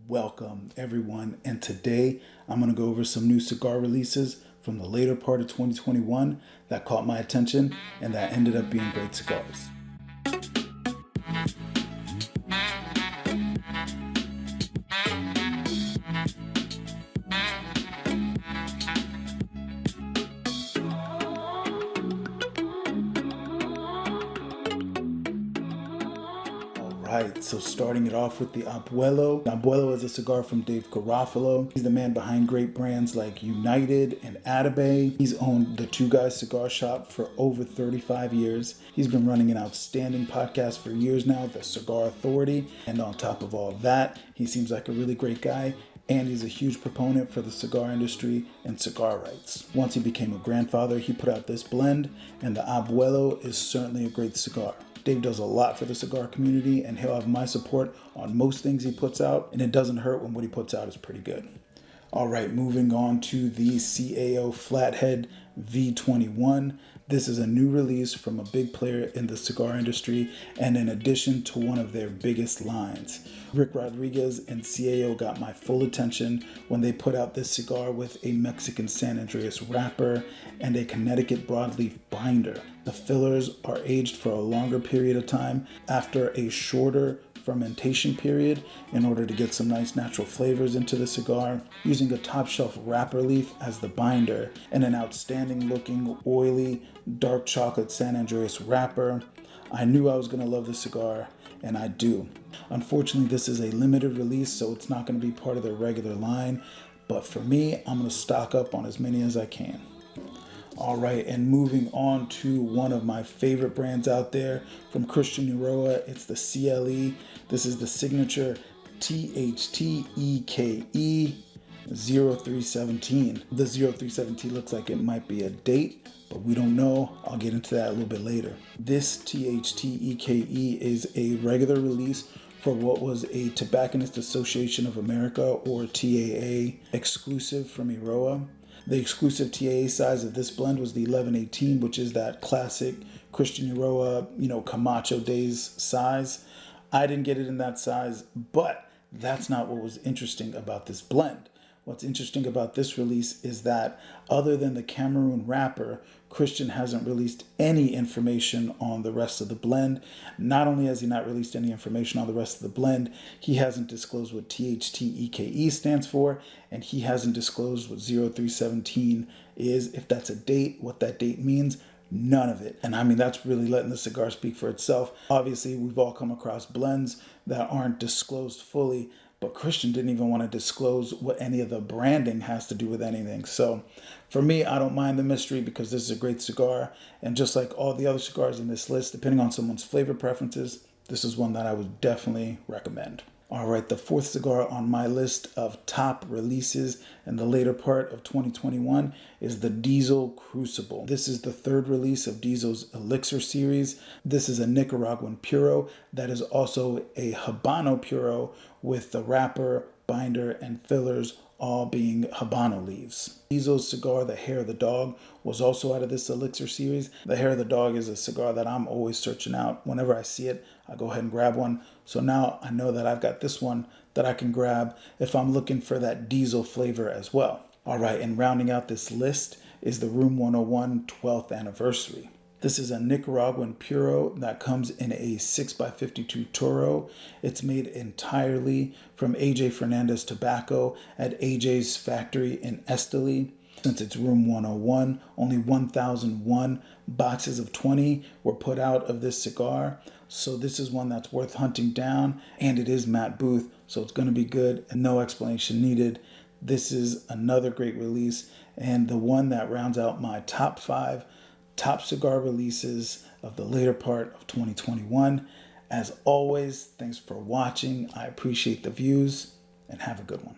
Welcome everyone, and today I'm going to go over some new cigar releases from the later part of 2021 that caught my attention and that ended up being great cigars. Alright, so starting it off with the Abuelo. Abuelo is a cigar from Dave Garofalo. He's the man behind great brands like United and Atabey. He's owned the Two Guys Cigar Shop for over 35 years. He's been running an outstanding podcast for years now, The Cigar Authority. And on top of all that, he seems like a really great guy. And he's a huge proponent for the cigar industry and cigar rights. Once he became a grandfather, he put out this blend, and the Abuelo is certainly a great cigar. Dave does a lot for the cigar community, and he'll have my support on most things he puts out, and it doesn't hurt when what he puts out is pretty good. All right, moving on to the CAO Flathead V21. This is a new release from a big player in the cigar industry, and in addition to one of their biggest lines. Rick Rodriguez and CAO got my full attention when they put out this cigar with a Mexican San Andreas wrapper and a Connecticut broadleaf binder. The fillers are aged for a longer period of time after a shorter fermentation period in order to get some nice natural flavors into the cigar, using a top shelf wrapper leaf as the binder and an outstanding looking oily dark chocolate San Andreas wrapper. I knew I was going to love this cigar, and I do. Unfortunately, this is a limited release, so it's not going to be part of their regular line, but for me, I'm going to stock up on as many as I can. All right, and moving on to one of my favorite brands out there from Christian Eiroa, it's the CLE. This is the signature THTEKE 0317. The 0317 looks like it might be a date, but we don't know. I'll get into that a little bit later. This THTEKE is a regular release for what was a Tobacconist Association of America, or TAA, exclusive from Eiroa. The exclusive TAA size of this blend was the 1118, which is that classic Christian Eiroa, Camacho days size. I didn't get it in that size, but that's not what was interesting about this blend. What's interesting about this release is that other than the Cameroon wrapper, Christian hasn't released any information on the rest of the blend. Not only has he not released any information on the rest of the blend, he hasn't disclosed what THTEKE stands for, and he hasn't disclosed what 0317 is, if that's a date, what that date means. None of it. And I mean, that's really letting the cigar speak for itself. Obviously, we've all come across blends that aren't disclosed fully, but Christian didn't even want to disclose what any of the branding has to do with anything. So for me, I don't mind the mystery because this is a great cigar. And just like all the other cigars in this list, depending on someone's flavor preferences, this is one that I would definitely recommend. All right, the fourth cigar on my list of top releases in the later part of 2021 is the Diesel Crucible. This is the third release of Diesel's Elixir series. This is a Nicaraguan Puro that is also a Habano Puro with the wrapper, binder, and fillers all being Habano leaves. Diesel's cigar, the Hair of the Dog, was also out of this Elixir series. The Hair of the Dog is a cigar that I'm always searching out. Whenever I see it, I go ahead and grab one. So now I know that I've got this one that I can grab if I'm looking for that Diesel flavor as well. All right, and rounding out this list is the Room 101 12th anniversary. This is a Nicaraguan Puro that comes in a 6x52 Toro. It's made entirely from AJ Fernandez tobacco at AJ's factory in Esteli. Since it's Room 101, only 1,001 boxes of 20 were put out of this cigar. So this is one that's worth hunting down, and it is Matt Booth, so it's going to be good and no explanation needed. This is another great release, and the one that rounds out my top 5 top cigar releases of the later part of 2021. As always, thanks for watching. I appreciate the views, and have a good one.